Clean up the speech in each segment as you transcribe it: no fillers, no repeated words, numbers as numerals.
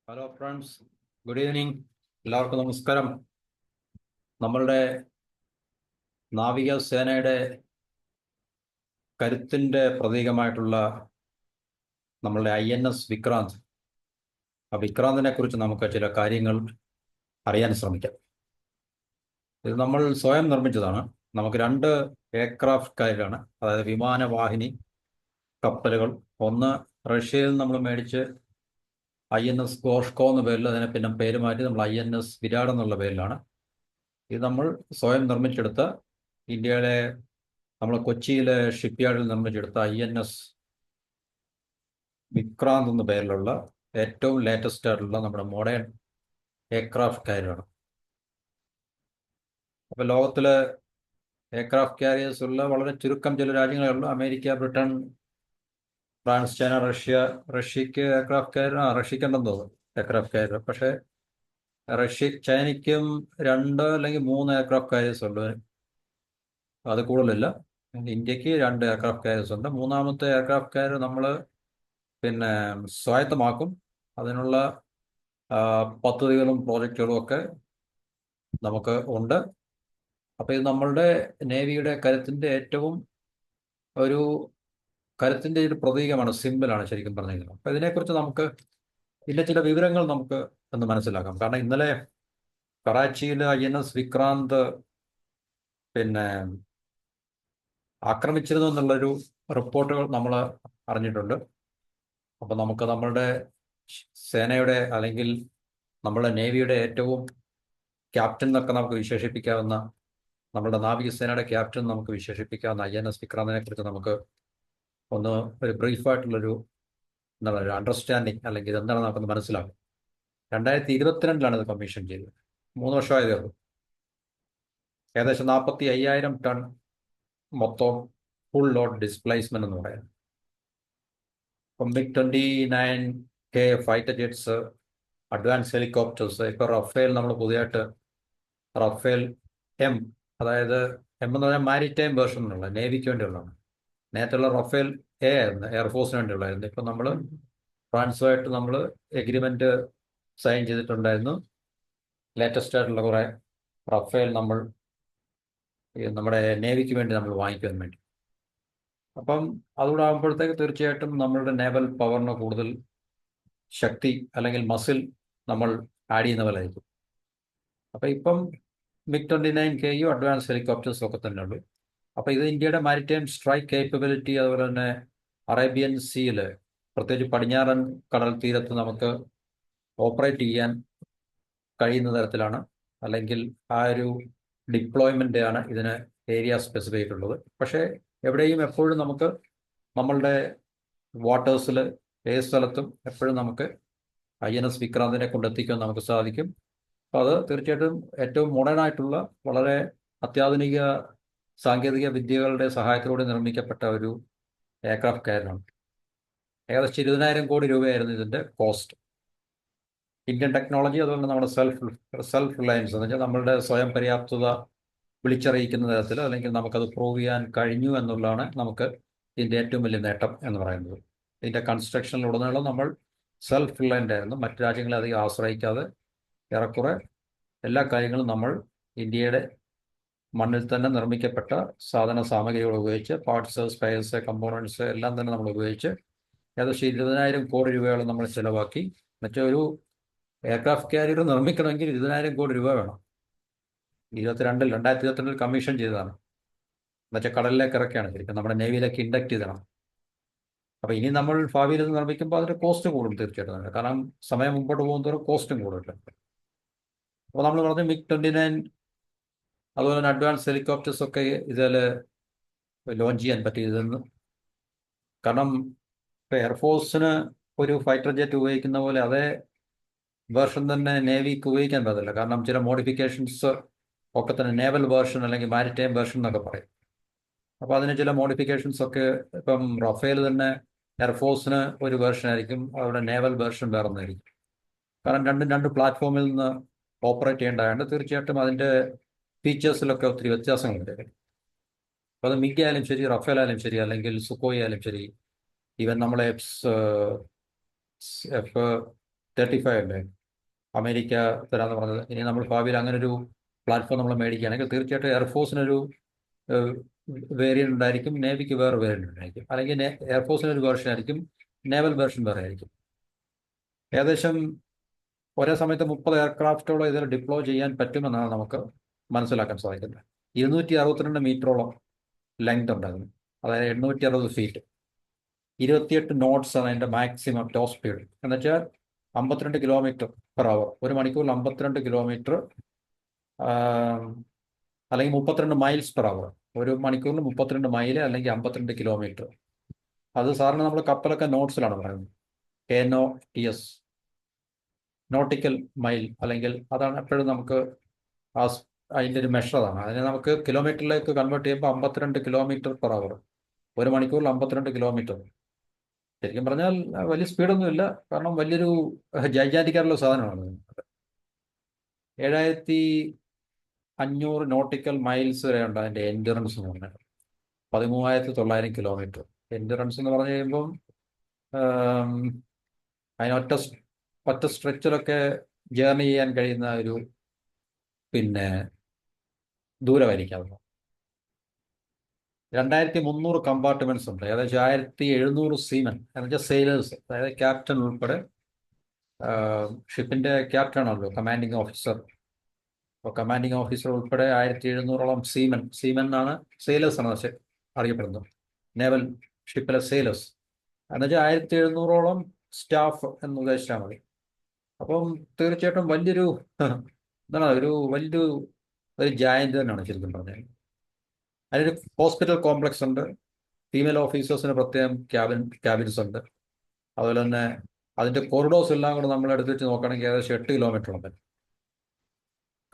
Hello friends, good evening. എല്ലാവർക്കും നമസ്കാരം. നമ്മളുടെ നാവികസേനയുടെ കരുത്തിൻ്റെ പ്രതീകമായിട്ടുള്ള നമ്മളുടെ INS വിക്രാന്ത്, ആ വിക്രാന്തിനെ കുറിച്ച് നമുക്ക് ചില കാര്യങ്ങൾ അറിയാൻ ശ്രമിക്കാം. ഇത് നമ്മൾ സ്വയം നിർമ്മിച്ചതാണ്. നമുക്ക് രണ്ട് എയർക്രാഫ്റ്റ് കാരിലാണ്, അതായത് വിമാനവാഹിനി കപ്പലുകൾ. ഒന്ന് റഷ്യയിൽ നമ്മൾ മേടിച്ച് INS ഗോഷ്കോ എന്ന പേരിൽ, അതിനെ പിന്നെ പേര് മാറ്റി നമ്മൾ INS വിരാട് എന്നുള്ള പേരിലാണ്. ഇത് നമ്മൾ സ്വയം നിർമ്മിച്ചെടുത്ത, ഇന്ത്യയിലെ നമ്മൾ കൊച്ചിയിലെ ഷിപ്പ്യാർഡിൽ നിർമ്മിച്ചെടുത്ത INS വിക്രാന്ത് എന്ന പേരിലുള്ള ഏറ്റവും ലേറ്റസ്റ്റ് ആയിട്ടുള്ള നമ്മുടെ മോഡേൺ എയർക്രാഫ്റ്റ് കാരിയറാണ്. അപ്പോൾ ലോകത്തിലെ എയർക്രാഫ്റ്റ് കാരിയേഴ്സ് ഉള്ള വളരെ ചുരുക്കം ചില രാജ്യങ്ങളേ ഉള്ളൂ. America, Britain, France, China, Russia. റഷ്യക്ക് എയർക്രാഫ്റ്റ് കാരിയർ, റഷ്യക്കുണ്ടെന്ന് തോന്നുന്നു എയർക്രാഫ്റ്റ് കാരിയർ. പക്ഷേ ചൈനയ്ക്കും രണ്ട് അല്ലെങ്കിൽ മൂന്ന് എയർക്രാഫ്റ്റ് കാരിയേഴ്സ് ഉണ്ട്, അത് കൂടുതലില്ല. ഇന്ത്യക്ക് രണ്ട് എയർക്രാഫ്റ്റ് കാരിയേഴ്സ് ഉണ്ട്. മൂന്നാമത്തെ എയർക്രാഫ്റ്റ് കാരിയർ നമ്മൾ പിന്നെ സ്വായത്തമാക്കും. അതിനുള്ള പദ്ധതികളും പ്രോജക്റ്റുകളും ഒക്കെ നമുക്ക് ഉണ്ട്. അപ്പോൾ ഇത് നമ്മളുടെ നേവിയുടെ കരുത്തിൻ്റെ ഒരു പ്രതീകമാണ്, സിമ്പിളാണ് ശരിക്കും പറഞ്ഞു കഴിഞ്ഞാൽ. അപ്പോൾ ഇതിനെക്കുറിച്ച് നമുക്ക് ഇതിൻ്റെ ചില വിവരങ്ങൾ നമുക്ക് ഒന്ന് മനസ്സിലാക്കാം. കാരണം ഇന്നലെ കറാച്ചിയിൽ INS വിക്രാന്ത് പിന്നെ ആക്രമിച്ചിരുന്നു എന്നുള്ളൊരു റിപ്പോർട്ടുകൾ നമ്മൾ അറിഞ്ഞിട്ടുണ്ട്. അപ്പോൾ നമുക്ക് നമ്മളുടെ സേനയുടെ അല്ലെങ്കിൽ നമ്മുടെ നേവിയുടെ ഏറ്റവും ക്യാപ്റ്റൻ എന്നൊക്കെ നമുക്ക് വിശേഷിപ്പിക്കാവുന്ന, നമ്മുടെ നാവികസേനയുടെ ക്യാപ്റ്റൻ നമുക്ക് വിശേഷിപ്പിക്കാവുന്ന INS വിക്രാന്തിനെ കുറിച്ച് നമുക്ക് ഒന്ന് ഒരു ബ്രീഫായിട്ടുള്ളൊരു എന്താണ് ഒരു അണ്ടർസ്റ്റാൻഡിങ്, അല്ലെങ്കിൽ ഇതെന്താണ് നമുക്കൊന്ന് മനസ്സിലാക്കും. 2022 ഇത് കമ്മീഷൻ ചെയ്തത്. 3 വർഷമായതേ ഉള്ളൂ. ഏകദേശം 45,000 ടൺ മൊത്തം ഫുൾ ലോഡ് ഡിസ്പ്ലേസ്മെന്റ് എന്ന് പറയുന്നത്. ഇപ്പം MiG-29K fighter jets, advance helicopters, ഇപ്പോൾ റഫേൽ നമ്മൾ പുതിയതായിട്ട് റഫേൽ M, അതായത് M എന്ന് പറഞ്ഞാൽ മാരിടൈം വേർഷനുള്ള നേവിക്ക് വേണ്ടിയുള്ളതാണ്. നേരത്തെയുള്ള റഫേൽ A ആയിരുന്നു, എയർഫോഴ്സിന് വേണ്ടിയുള്ളായിരുന്നു. ഇപ്പം നമ്മൾ ഫ്രാൻസുമായിട്ട് നമ്മൾ എഗ്രിമെന്റ് സൈൻ ചെയ്തിട്ടുണ്ടായിരുന്നു. ലേറ്റസ്റ്റ് ആയിട്ടുള്ള കുറേ റഫേൽ നമ്മൾ നമ്മുടെ നേവിക്ക് വേണ്ടി നമ്മൾ വാങ്ങിക്കാൻ വേണ്ടി. അപ്പം അതുകൂടെ ആകുമ്പോഴത്തേക്ക് തീർച്ചയായിട്ടും നമ്മളുടെ നേവൽ പവറിന് കൂടുതൽ ശക്തി അല്ലെങ്കിൽ മസിൽ നമ്മൾ ആഡ് ചെയ്യുന്ന പോലെ ആയിരിക്കും. അപ്പം ഇപ്പം MiG-29K അഡ്വാൻസ് ഹെലികോപ്റ്റേഴ്സും ഒക്കെ തന്നെ ഉള്ളൂ. അപ്പോൾ ഇത് ഇന്ത്യയുടെ മാരിടൈം സ്ട്രൈക്ക് കേപ്പബിലിറ്റി, അതുപോലെ തന്നെ അറേബ്യൻ സീയിൽ, പ്രത്യേകിച്ച് പടിഞ്ഞാറൻ കടൽ തീരത്ത് നമുക്ക് ഓപ്പറേറ്റ് ചെയ്യാൻ കഴിയുന്ന തരത്തിലാണ്, അല്ലെങ്കിൽ ആ ഒരു ഡിപ്ലോയ്മെൻ്റ് ആണ് ഇതിന് ഏരിയ സ്പെസിഫൈ ചെയ്തിട്ടുള്ളത്. പക്ഷേ എവിടെയും എപ്പോഴും നമുക്ക് നമ്മളുടെ വാട്ടേഴ്സിൽ ഏത് സ്ഥലത്തും എപ്പോഴും നമുക്ക് INS വിക്രാന്തിനെ കൊണ്ടെത്തിക്കാൻ നമുക്ക് സാധിക്കും. അപ്പോൾ അത് തീർച്ചയായിട്ടും ഏറ്റവും മോഡേൺ ആയിട്ടുള്ള, വളരെ അത്യാധുനിക സാങ്കേതിക വിദ്യകളുടെ സഹായത്തിലൂടെ നിർമ്മിക്കപ്പെട്ട ഒരു എയർക്രാഫ്റ്റ് കാരിയറാണ്. ഏകദേശം 20,000 കോടി രൂപയായിരുന്നു ഇതിൻ്റെ കോസ്റ്റ്. ഇന്ത്യൻ ടെക്നോളജി, അതുപോലെ നമ്മുടെ സെൽഫ് റിലയൻസ് എന്ന് വെച്ചാൽ നമ്മളുടെ സ്വയം പര്യാപ്തത വിളിച്ചറിയിക്കുന്ന തരത്തിൽ, അല്ലെങ്കിൽ നമുക്കത് പ്രൂവ് ചെയ്യാൻ കഴിഞ്ഞു എന്നുള്ളതാണ് നമുക്ക് ഇതിൻ്റെ ഏറ്റവും വലിയ നേട്ടം എന്ന് പറയുന്നത്. ഇതിൻ്റെ കൺസ്ട്രക്ഷനിലുടനീളം നമ്മൾ സെൽഫ് റിലയൻ്റ് ആയിരുന്നു. മറ്റു രാജ്യങ്ങളെ അധികം ആശ്രയിക്കാതെ ഏറെക്കുറെ എല്ലാ കാര്യങ്ങളും നമ്മൾ ഇന്ത്യയുടെ മണ്ണിൽ തന്നെ നിർമ്മിക്കപ്പെട്ട സാധന സാമഗ്രികൾ ഉപയോഗിച്ച്, പാർട്സ്, സ്പെയർസ്, കമ്പോണൻസ് എല്ലാം തന്നെ നമ്മൾ ഉപയോഗിച്ച് ഏകദേശം 20,000 കോടി രൂപയോളം നമ്മൾ ചിലവാക്കി. മറ്റൊരു എയർക്രാഫ്റ്റ് കാരിയർ നിർമ്മിക്കണമെങ്കിൽ 20,000 കോടി രൂപ വേണം. 2022 കമ്മീഷൻ ചെയ്തതാണ്. എന്നുവെച്ചാൽ കടലിലേക്ക് ഇറക്കുകയാണ് ശരിക്കും, നമ്മുടെ നേവിയിലേക്ക് ഇൻഡക്ട് ചെയ്തതാണ്. അപ്പോൾ ഇനി നമ്മൾ ഭാവിയിൽ ഇത് നിർമ്മിക്കുമ്പോൾ അതിൻ്റെ കോസ്റ്റ് കൂടും തീർച്ചയായിട്ടും, കാരണം സമയം മുമ്പോട്ട് പോകുന്നതോറും കോസ്റ്റും കൂടുതൽ. അപ്പോൾ നമ്മൾ പറഞ്ഞ MiG-29, അതുപോലെ തന്നെ അഡ്വാൻസ് ഹെലികോപ്റ്റേഴ്സ് ഒക്കെ ഇതിൽ ലോഞ്ച് ചെയ്യാൻ പറ്റിയതെന്ന്. കാരണം ഇപ്പോൾ എയർഫോഴ്സിന് ഒരു ഫൈറ്റർ ജെറ്റ് ഉപയോഗിക്കുന്ന പോലെ അതേ വേർഷൻ തന്നെ നേവിക്ക് ഉപയോഗിക്കാൻ പറ്റില്ല. കാരണം ചില മോഡിഫിക്കേഷൻസ് ഒക്കെ തന്നെ നേവൽ വേർഷൻ അല്ലെങ്കിൽ മാരിടൈം വേർഷൻ എന്നൊക്കെ പറയും. അപ്പോൾ അതിന് ചില മോഡിഫിക്കേഷൻസ് ഒക്കെ, ഇപ്പം റഫേൽ തന്നെ എയർഫോഴ്സിന് ഒരു വേർഷൻ ആയിരിക്കും, അവിടെ നേവൽ വേർഷൻ വേറെ ഒന്നായിരിക്കും. കാരണം രണ്ടും രണ്ട് പ്ലാറ്റ്ഫോമിൽ നിന്ന് ഓപ്പറേറ്റ് ചെയ്യേണ്ടതായതുകൊണ്ട് തീർച്ചയായിട്ടും അതിൻ്റെ ഫീച്ചേഴ്സിലൊക്കെ ഒത്തിരി വ്യത്യാസങ്ങളുണ്ട്. അപ്പോൾ അത് മിഗ് ആയാലും ശരി, റഫേൽ ആയാലും ശരി, അല്ലെങ്കിൽ സുക്കോയ് ആയാലും ശരി, ഈവൻ നമ്മളെ F 35 അല്ലേ അമേരിക്ക തരാമെന്ന് പറഞ്ഞത്. ഇനി നമ്മൾ ഭാവിയിൽ അങ്ങനെ ഒരു പ്ലാറ്റ്ഫോം നമ്മൾ മേടിക്കുകയാണെങ്കിൽ തീർച്ചയായിട്ടും എയർഫോഴ്സിനൊരു വേരിയൻ്റ് ഉണ്ടായിരിക്കും, നേവിക്ക് വേറെ വേരിയൻ്റ് ഉണ്ടായിരിക്കും, അല്ലെങ്കിൽ എയർഫോഴ്സിനൊരു വേർഷൻ ആയിരിക്കും, നേവൽ വേർഷൻ വേറെ ആയിരിക്കും. ഏകദേശം ഒരേ സമയത്ത് 30 എയർക്രാഫ്റ്റോളം ഇതിൽ ഡിപ്ലോയ് ചെയ്യാൻ പറ്റുമെന്നാണ് നമുക്ക് മനസ്സിലാക്കാൻ സാധിക്കുന്നത്. 262 മീറ്ററോളം ലെങ്ത് ഉണ്ടാകുന്നു, അതായത് 860 ഫീറ്റ്. 28 നോട്ട്സ് ആണ് അതിൻ്റെ മാക്സിമം ടോപ്പ് സ്പീഡ്. എന്നുവെച്ചാൽ 52 കിലോമീറ്റർ പെർ അവർ, ഒരു മണിക്കൂറിൽ 52 കിലോമീറ്റർ, അല്ലെങ്കിൽ 32 മൈൽസ് പെർ അവർ. ഒരു മണിക്കൂറിൽ 32 മൈൽ അല്ലെങ്കിൽ 52 കിലോമീറ്റർ. അത് സാറിന് നമ്മൾ കപ്പലൊക്കെ നോട്ട്സിലാണ് പറയുന്നത്, KNOTS, നോട്ടിക്കൽ മൈൽ, അല്ലെങ്കിൽ അതാണ് എപ്പോഴും നമുക്ക് അതിൻ്റെ ഒരു മെഷർ അതാണ്. അതിനെ നമുക്ക് കിലോമീറ്ററിലേക്ക് കൺവേർട്ട് ചെയ്യുമ്പോൾ 52 കിലോമീറ്റർ പെർ അവർ, ഒരു മണിക്കൂറിൽ 52 കിലോമീറ്റർ. ശരിക്കും പറഞ്ഞാൽ വലിയ സ്പീഡൊന്നുമില്ല, കാരണം വലിയൊരു ജൈജാന്റിക്കാറുള്ള സാധനമാണ്. 7500 നോട്ടിക്കൽ മൈൽസ് വരെ ഉണ്ട് അതിൻ്റെ എൻഡുറൻസ് എന്ന് പറഞ്ഞാൽ. 13,900 കിലോമീറ്റർ എൻഡുറൻസ് എന്ന് പറഞ്ഞു കഴിയുമ്പം അതിനൊറ്റ ഒറ്റ സ്ട്രെച്ചിലൊക്കെ ജേർണി ചെയ്യാൻ കഴിയുന്ന ഒരു ദൂരമായിരിക്കും അത്. 2300 കമ്പാർട്ട്മെന്റ്സ് ഉണ്ട്. ഏകദേശം 1700 സീമൻ എന്ന് വെച്ചാൽ സെയിലേഴ്സ്, അതായത് ക്യാപ്റ്റൻ ഉൾപ്പെടെ. ഷിപ്പിന്റെ ക്യാപ്റ്റൻ ആണല്ലോ കമാൻഡിങ് ഓഫീസർ. അപ്പോൾ കമാൻഡിങ് ഓഫീസർ ഉൾപ്പെടെ 1700ഓളം സീമൻ ആണ്, സെയിലേഴ്സ് ആണ് അറിയപ്പെടുന്നത്, നേവൽ ഷിപ്പിലെ സെയിലേഴ്സ്. എന്നുവെച്ചാൽ 1700ഓളം സ്റ്റാഫ് എന്ന് ഉദ്ദേശിച്ചാൽ മതി. അപ്പം തീർച്ചയായിട്ടും വലിയൊരു എന്താണ് ഒരു ജയന്റ് തന്നെയാണ് ശരിക്കും പറഞ്ഞാൽ. അതിനൊരു ഹോസ്പിറ്റൽ കോംപ്ലക്സ് ഉണ്ട്, ഫീമെയിൽ ഓഫീസേഴ്സിന് പ്രത്യേകം ക്യാബിൻസ് ഉണ്ട്. അതുപോലെ തന്നെ അതിൻ്റെ കോറിഡോർസ് എല്ലാം കൂടെ നമ്മൾ എടുത്ത് വെച്ച് നോക്കുകയാണെങ്കിൽ ഏകദേശം 8 കിലോമീറ്റർ ഉണ്ട്.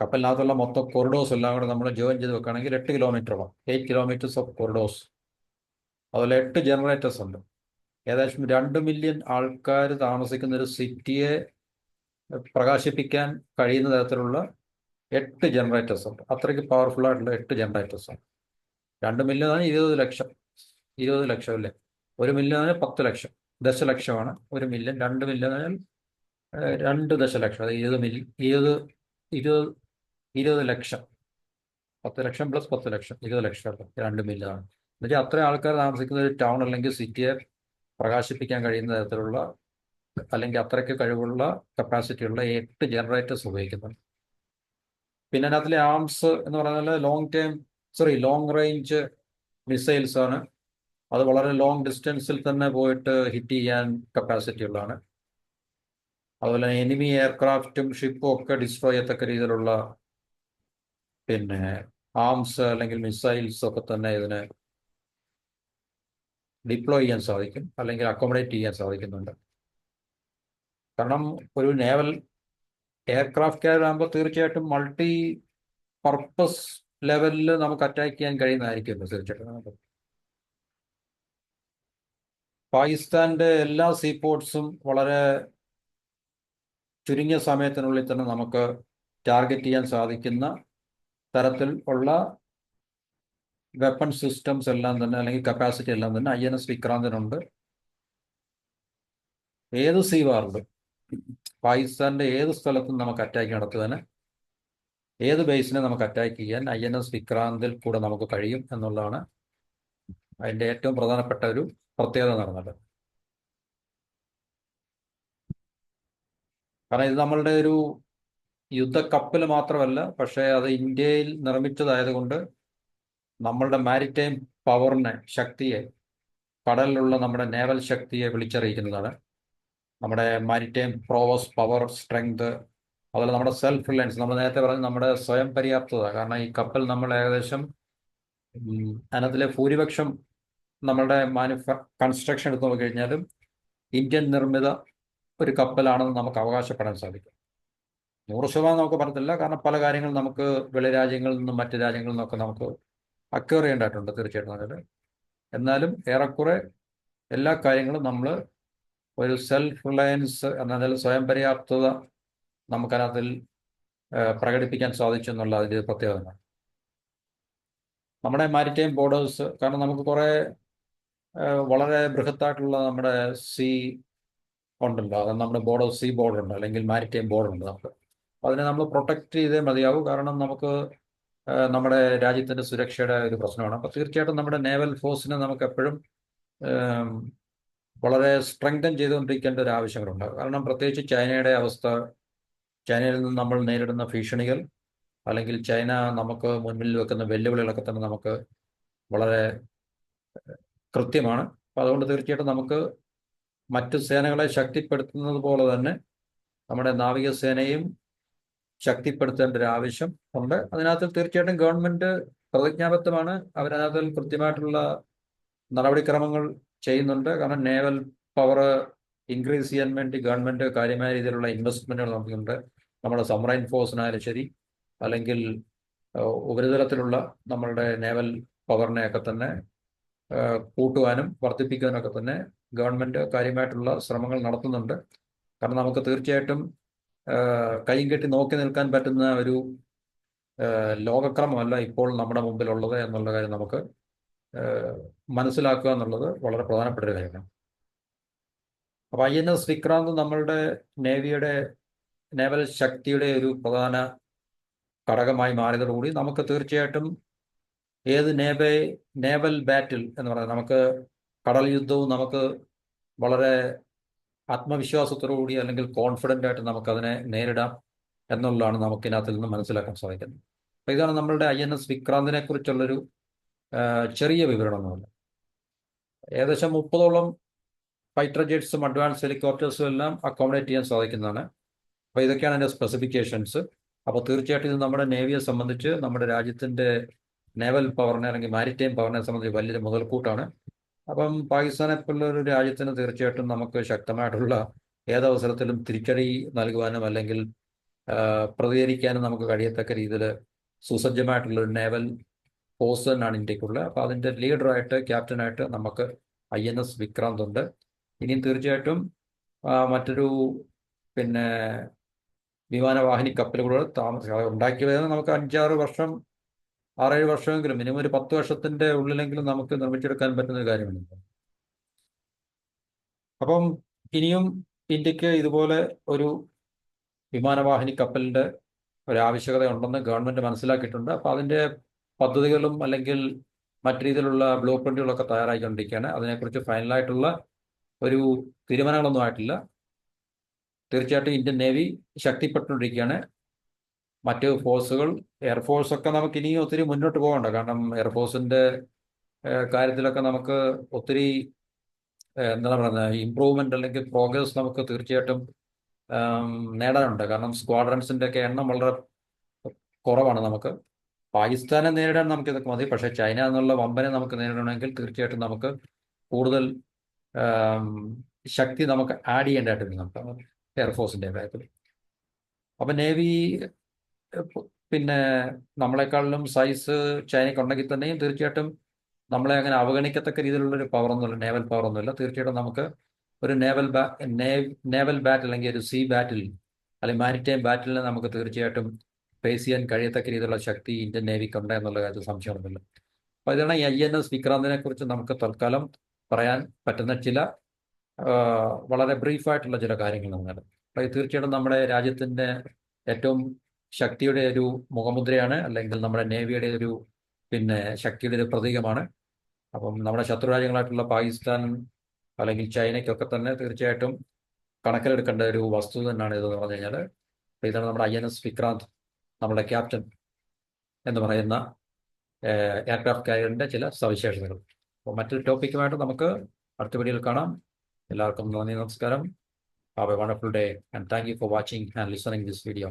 കപ്പലിനകത്തുള്ള മൊത്തം കോറിഡോർസ് എല്ലാം കൂടെ നമ്മൾ ജോയിൻ ചെയ്ത് വെക്കുകയാണെങ്കിൽ 8 കിലോമീറ്ററോളം, 8 കിലോമീറ്റേഴ്സ് ഓഫ് കോറിഡോർസ്. അതുപോലെ 8 ജനറേറ്റേഴ്സ് ഉണ്ട്. ഏകദേശം 2 മില്യൺ ആൾക്കാർ താമസിക്കുന്ന ഒരു സിറ്റിയെ പ്രകാശിപ്പിക്കാൻ കഴിയുന്ന തരത്തിലുള്ള 8 ജനറേറ്റേഴ്സ് ഉണ്ട്. അത്രയ്ക്ക് പവർഫുൾ ആയിട്ടുള്ള 8 ജനറേറ്റേഴ്സ് ആണ്. 2 മില്യൺ 20 ലക്ഷം, 20 ലക്ഷം അല്ലേ. 1 മില്യൺ 10 ലക്ഷം, ദശലക്ഷമാണ് 1 മില്യൺ. 2 മില്യൺ 2 ദശലക്ഷം, അത് 20 ലക്ഷം. 10 ലക്ഷം പ്ലസ് 10 ലക്ഷം, 20 ലക്ഷം, 2 മില്യൺ ആണ്. എന്നുവെച്ചാൽ അത്രയും ആൾക്കാർ താമസിക്കുന്ന ഒരു ടൗൺ അല്ലെങ്കിൽ സിറ്റിയെ പ്രകാശിപ്പിക്കാൻ കഴിയുന്ന തരത്തിലുള്ള, അല്ലെങ്കിൽ അത്രയ്ക്ക് കഴിവുള്ള കപ്പാസിറ്റിയുള്ള 8 ജനറേറ്റേഴ്സ് ഉപയോഗിക്കുന്നുണ്ട്. പിന്നെ അതിനകത്തിലെ ആംസ് എന്ന് പറഞ്ഞാൽ ലോങ് റേഞ്ച് മിസൈൽസ് ആണ്. അത് വളരെ ലോങ് ഡിസ്റ്റൻസിൽ തന്നെ പോയിട്ട് ഹിറ്റ് ചെയ്യാൻ കപ്പാസിറ്റി ഉള്ളതാണ്. അതുപോലെ എനിമി എയർക്രാഫ്റ്റും ഷിപ്പും ഒക്കെ ഡിസ്ട്രോയ് ചെയ്യത്തക്ക രീതിയിലുള്ള ആംസ് അല്ലെങ്കിൽ മിസൈൽസ് ഒക്കെ തന്നെ ഇതിന് ഡിപ്ലോയ് ചെയ്യാൻ സാധിക്കും, അല്ലെങ്കിൽ അക്കോമഡേറ്റ് ചെയ്യാൻ സാധിക്കുന്നുണ്ട്. കാരണം ഒരു നേവൽ എയർക്രാഫ്റ്റ് കാരിയറാകുമ്പോൾ തീർച്ചയായിട്ടും മൾട്ടി പർപ്പസ് ലെവലിൽ നമുക്ക് അറ്റാക്ക് ചെയ്യാൻ കഴിയുന്നതായിരിക്കും തീർച്ചയായിട്ടും. പാകിസ്ഥാന്റെ എല്ലാ സീപോർട്സും വളരെ ചുരുങ്ങിയ സമയത്തിനുള്ളിൽ തന്നെ നമുക്ക് ടാർഗറ്റ് ചെയ്യാൻ സാധിക്കുന്ന തരത്തിൽ ഉള്ള വെപ്പൺ സിസ്റ്റംസ് എല്ലാം തന്നെ, അല്ലെങ്കിൽ കപ്പാസിറ്റി എല്ലാം തന്നെ INS വിക്രാന്തിനുണ്ട്. ഏത് സീവാറിലും പാകിസ്ഥാന്റെ ഏത് സ്ഥലത്തും നമുക്ക് അറ്റാക്ക് നടത്തുവാൻ, ഏത് ബേസിനെ നമുക്ക് അറ്റാക്ക് ചെയ്യാൻ INS വിക്രാന്തിൽ കൂടെ നമുക്ക് കഴിയും എന്നുള്ളതാണ് അതിൻ്റെ ഏറ്റവും പ്രധാനപ്പെട്ട ഒരു പ്രത്യേകത നടന്നത്. കാരണം ഇത് നമ്മളുടെ ഒരു യുദ്ധക്കപ്പൽ മാത്രമല്ല, പക്ഷേ അത് ഇന്ത്യയിൽ നിർമ്മിച്ചതായതുകൊണ്ട് നമ്മളുടെ മാരിടൈം പവറിനെ, ശക്തിയെ, കടലിലുള്ള നമ്മുടെ നേവൽ ശക്തിയെ വിളിച്ചറിയിക്കുന്നതാണ്. നമ്മുടെ മാരിടൈം പ്രോവസ്, പവർ, സ്ട്രെങ്ത്, അതുപോലെ നമ്മുടെ സെൽഫ് റിലയൻസ്, നമ്മൾ നേരത്തെ പറഞ്ഞ നമ്മുടെ സ്വയം പര്യാപ്തത. കാരണം ഈ കപ്പൽ നമ്മൾ ഏകദേശം അതിനകത്തിലെ ഭൂരിപക്ഷം നമ്മളുടെ കൺസ്ട്രക്ഷൻ എടുത്ത് നോക്കിക്കഴിഞ്ഞാലും ഇന്ത്യൻ നിർമ്മിത ഒരു കപ്പലാണെന്ന് നമുക്ക് അവകാശപ്പെടാൻ സാധിക്കും. 100% നമുക്ക് പറഞ്ഞില്ല, കാരണം പല കാര്യങ്ങളും നമുക്ക് വെളിരാജ്യങ്ങളിൽ നിന്നും മറ്റു രാജ്യങ്ങളിൽ നിന്നൊക്കെ നമുക്ക് അക്വയർ ചെയ്യേണ്ടതായിട്ടുണ്ട് തീർച്ചയായിട്ടും അതിൽ. എന്നാലും ഏറെക്കുറെ എല്ലാ കാര്യങ്ങളും നമ്മൾ ഒരു സെൽഫ് റിലയൻസ് എന്നതിൽ സ്വയം പര്യാപ്തത നമുക്കതിനകത്തിൽ പ്രകടിപ്പിക്കാൻ സാധിച്ചു എന്നുള്ള അതിൻ്റെ പ്രത്യേകതയാണ്. നമ്മുടെ മാരിടൈം ബോർഡേഴ്സ്, കാരണം നമുക്ക് കുറേ വളരെ ബൃഹത്തായിട്ടുള്ള നമ്മുടെ ഉണ്ടല്ലോ, അത് നമ്മുടെ ബോർഡർ, സീ ബോർഡർ ഉണ്ട്, അല്ലെങ്കിൽ മാരിടൈം ബോർഡർ ഉണ്ട് നമുക്ക്. അപ്പോൾ അതിനെ നമ്മൾ പ്രൊട്ടക്റ്റ് ചെയ്തേ മതിയാവൂ. കാരണം നമുക്ക് നമ്മുടെ രാജ്യത്തിൻ്റെ സുരക്ഷയുടെ ഒരു പ്രശ്നമാണ്. അപ്പോൾ തീർച്ചയായിട്ടും നമ്മുടെ നേവൽ ഫോഴ്സിനെ നമുക്ക് എപ്പോഴും വളരെ സ്ട്രെങ്തൻ ചെയ്തുകൊണ്ടിരിക്കേണ്ട ഒരു ആവശ്യങ്ങളുണ്ട്. കാരണം പ്രത്യേകിച്ച് ചൈനയുടെ അവസ്ഥ, ചൈനയിൽ നിന്ന് നമ്മൾ നേരിടുന്ന ഭീഷണികൾ, അല്ലെങ്കിൽ ചൈന നമുക്ക് മുൻപിൽ വെക്കുന്ന വെല്ലുവിളികളൊക്കെ തന്നെ നമുക്ക് വളരെ കൃത്യമാണ്. അപ്പോൾ അതുകൊണ്ട് തീർച്ചയായിട്ടും നമുക്ക് മറ്റു സേനകളെ ശക്തിപ്പെടുത്തുന്നത് പോലെ തന്നെ നമ്മുടെ നാവികസേനയും ശക്തിപ്പെടുത്തേണ്ട ഒരു ആവശ്യം ഉണ്ട്. അതിനകത്ത് തീർച്ചയായിട്ടും ഗവൺമെന്റ് പ്രതിജ്ഞാബദ്ധമാണ്. അവരതിനകത്ത് കൃത്യമായിട്ടുള്ള നടപടിക്രമങ്ങൾ ചെയ്യുന്നുണ്ട്. കാരണം നേവൽ പവർ ഇൻക്രീസ് ചെയ്യാൻ വേണ്ടി ഗവൺമെന്റ് കാര്യമായ രീതിയിലുള്ള ഇൻവെസ്റ്റ്മെന്റുകൾ നമുക്കുണ്ട്. നമ്മുടെ സബ്മറൈൻ ഫോഴ്സിനായാലും ശരി, അല്ലെങ്കിൽ ഉപരിതലത്തിലുള്ള നമ്മളുടെ നേവൽ പവറിനെയൊക്കെ തന്നെ കൂട്ടുവാനും വർദ്ധിപ്പിക്കാനൊക്കെ തന്നെ ഗവൺമെന്റ് കാര്യമായിട്ടുള്ള ശ്രമങ്ങൾ നടത്തുന്നുണ്ട്. കാരണം നമുക്ക് തീർച്ചയായിട്ടും കൈയും കെട്ടി നോക്കി നിൽക്കാൻ പറ്റുന്ന ഒരു ലോകക്രമമല്ല ഇപ്പോൾ നമ്മുടെ മുമ്പിലുള്ളത് എന്നുള്ള കാര്യം നമുക്ക് മനസ്സിലാക്കുക എന്നുള്ളത് വളരെ പ്രധാനപ്പെട്ട ഒരു കാര്യമാണ്. അപ്പോൾ INS വിക്രാന്ത് നമ്മളുടെ നേവിയുടെ നേവൽ ശക്തിയുടെ ഒരു പ്രധാന ഘടകമായി മാറിയതോടുകൂടി നമുക്ക് തീർച്ചയായിട്ടും ഏത് നേവൽ ബാറ്റിൽ എന്ന് പറയുന്നത്, നമുക്ക് കടൽ യുദ്ധവും നമുക്ക് വളരെ ആത്മവിശ്വാസത്തോടുകൂടി അല്ലെങ്കിൽ കോൺഫിഡൻ്റ് ആയിട്ട് നമുക്കതിനെ നേരിടാം എന്നുള്ളതാണ് നമുക്കിതിനകത്തിൽ നിന്ന് മനസ്സിലാക്കാൻ സാധിക്കുന്നത്. അപ്പോൾ ഇതാണ് നമ്മളുടെ INS വിക്രാന്തിനെ കുറിച്ചുള്ളൊരു ചെറിയ വിവരണമെന്നുള്ളത്. ഏകദേശം 30ഓളം ഫൈറ്റർ ജെറ്റ്സും അഡ്വാൻസ് ഹെലികോപ്റ്റേഴ്സും എല്ലാം അക്കോമഡേറ്റ് ചെയ്യാൻ സാധിക്കുന്നതാണ്. അപ്പോൾ ഇതൊക്കെയാണ് അതിൻ്റെ സ്പെസിഫിക്കേഷൻസ്. അപ്പോൾ തീർച്ചയായിട്ടും ഇത് നമ്മുടെ നേവിയെ സംബന്ധിച്ച്, നമ്മുടെ രാജ്യത്തിൻ്റെ നേവൽ പവറിനെ അല്ലെങ്കിൽ മാരിടൈം പവറിനെ സംബന്ധിച്ച് വലിയൊരു മുതൽക്കൂട്ടാണ്. അപ്പം പാകിസ്ഥാനെ പോലുള്ള ഒരു രാജ്യത്തിന് തീർച്ചയായിട്ടും നമുക്ക് ശക്തമായിട്ടുള്ള ഏതവസരത്തിലും തിരിച്ചടി നൽകുവാനും അല്ലെങ്കിൽ പ്രതികരിക്കാനും നമുക്ക് കഴിയത്തക്ക രീതിയിൽ സുസജ്ജമായിട്ടുള്ള ഒരു നേവൽ ഫോഴ്സ് തന്നെയാണ് ഇന്ത്യക്കുള്ളത്. അപ്പോൾ അതിൻ്റെ ലീഡറായിട്ട്, ക്യാപ്റ്റനായിട്ട് നമുക്ക് INS വിക്രാന്ത് ഉണ്ട്. ഇനിയും തീർച്ചയായിട്ടും മറ്റൊരു പിന്നെ വിമാനവാഹിനി കപ്പലുകൾ ഉണ്ടാക്കി വരുന്നത് നമുക്ക് 5-6 വർഷം, 6-7 വർഷമെങ്കിലും, മിനിമം ഒരു 10 വർഷത്തിന്റെ ഉള്ളിലെങ്കിലും നമുക്ക് നിർമ്മിച്ചെടുക്കാൻ പറ്റുന്ന ഒരു കാര്യമാണ്. അപ്പം ഇനിയും ഇന്ത്യക്ക് ഇതുപോലെ ഒരു വിമാനവാഹിനി കപ്പലിന്റെ ഒരു ആവശ്യകത ഉണ്ടെന്ന് ഗവൺമെന്റ് മനസ്സിലാക്കിയിട്ടുണ്ട്. അപ്പോൾ അതിന്റെ പദ്ധതികളും അല്ലെങ്കിൽ മറ്റു രീതിയിലുള്ള ബ്ലൂ പ്രിന്റുകളൊക്കെ തയ്യാറായിക്കൊണ്ടിരിക്കുകയാണ്. അതിനെക്കുറിച്ച് ഫൈനലായിട്ടുള്ള ഒരു തീരുമാനങ്ങളൊന്നും ആയിട്ടില്ല. തീർച്ചയായിട്ടും ഇന്ത്യൻ നേവി ശക്തിപ്പെട്ടുകൊണ്ടിരിക്കുകയാണ്. മറ്റ് ഫോഴ്സുകൾ, എയർഫോഴ്സൊക്കെ നമുക്ക് ഇനിയും ഒത്തിരി മുന്നോട്ട് പോകണ്ട. കാരണം എയർഫോഴ്സിന്റെ കാര്യത്തിലൊക്കെ നമുക്ക് ഒത്തിരി എന്താണ് പറയുന്നത്, ഇമ്പ്രൂവ്മെന്റ് അല്ലെങ്കിൽ പ്രോഗ്രസ് നമുക്ക് തീർച്ചയായിട്ടും നേടാനുണ്ട്. കാരണം സ്ക്വാഡ്രൻസിന്റെ ഒക്കെ എണ്ണം വളരെ കുറവാണ്. നമുക്ക് പാകിസ്ഥാനെ നേരിടാൻ നമുക്ക് ഇതൊക്കെ മതി. പക്ഷേ ചൈന എന്നുള്ള വമ്പനെ നമുക്ക് നേരിടണമെങ്കിൽ തീർച്ചയായിട്ടും നമുക്ക് കൂടുതൽ ശക്തി നമുക്ക് ആഡ് ചെയ്യേണ്ടതായിട്ടുണ്ട് നമുക്ക് എയർഫോഴ്സിന്റെ കാര്യത്തിൽ. അപ്പം നേവി പിന്നെ നമ്മളെക്കാളിലും സൈസ് ചൈനയ്ക്കുണ്ടെങ്കിൽ തന്നെയും തീർച്ചയായിട്ടും നമ്മളെ അങ്ങനെ അവഗണിക്കത്തക്ക രീതിയിലുള്ളൊരു പവറൊന്നുമില്ല, നേവൽ പവറൊന്നുമില്ല. തീർച്ചയായിട്ടും നമുക്ക് ഒരു നേവൽ ബാറ്റിൽ അല്ലെങ്കിൽ ഒരു സീ ബാറ്റിൽ അല്ലെങ്കിൽ മാരിടൈം ബാറ്റിലിനെ നമുക്ക് തീർച്ചയായിട്ടും ഫേസ് ചെയ്യാൻ കഴിയത്തക്ക രീതിയിലുള്ള ശക്തി ഇന്ത്യൻ നേവിക്കുണ്ട് എന്നുള്ള കാര്യത്തിൽ സംശയമൊന്നുമില്ല. അപ്പോൾ ഇതാണ് INS വിക്രാന്തിനെ കുറിച്ച് നമുക്ക് തൽക്കാലം പറയാൻ പറ്റുന്ന ചില വളരെ ബ്രീഫായിട്ടുള്ള ചില കാര്യങ്ങൾ എന്നാണ്. അപ്പോൾ തീർച്ചയായിട്ടും നമ്മുടെ രാജ്യത്തിൻ്റെ ഏറ്റവും ശക്തിയുടെ ഒരു മുഖമുദ്രയാണ്, അല്ലെങ്കിൽ നമ്മുടെ നേവിയുടെ ഒരു ശക്തിയുടെ ഒരു പ്രതീകമാണ്. അപ്പം നമ്മുടെ ശത്രു രാജ്യങ്ങളായിട്ടുള്ള പാകിസ്ഥാൻ അല്ലെങ്കിൽ ചൈനയ്ക്കൊക്കെ തന്നെ തീർച്ചയായിട്ടും കണക്കിലെടുക്കേണ്ട ഒരു വസ്തുത തന്നെയാണ് ഇതെന്ന് പറഞ്ഞു കഴിഞ്ഞാൽ. അപ്പോൾ ഇതാണ് നമ്മുടെ INS വിക്രാന്ത്, നമ്മുടെ ക്യാപ്റ്റൻ എന്ന് പറയുന്ന എയർക്രാഫ്റ്റ് കാരിയറിൻ്റെ ചില സവിശേഷതകൾ. അപ്പോൾ മറ്റൊരു ടോപ്പിക്കുമായിട്ട് നമുക്ക് അടുത്ത വീഡിയോയിൽ കാണാം. എല്ലാവർക്കും നന്ദി, നമസ്കാരം. Have a wonderful day and thank you for watching and listening this video.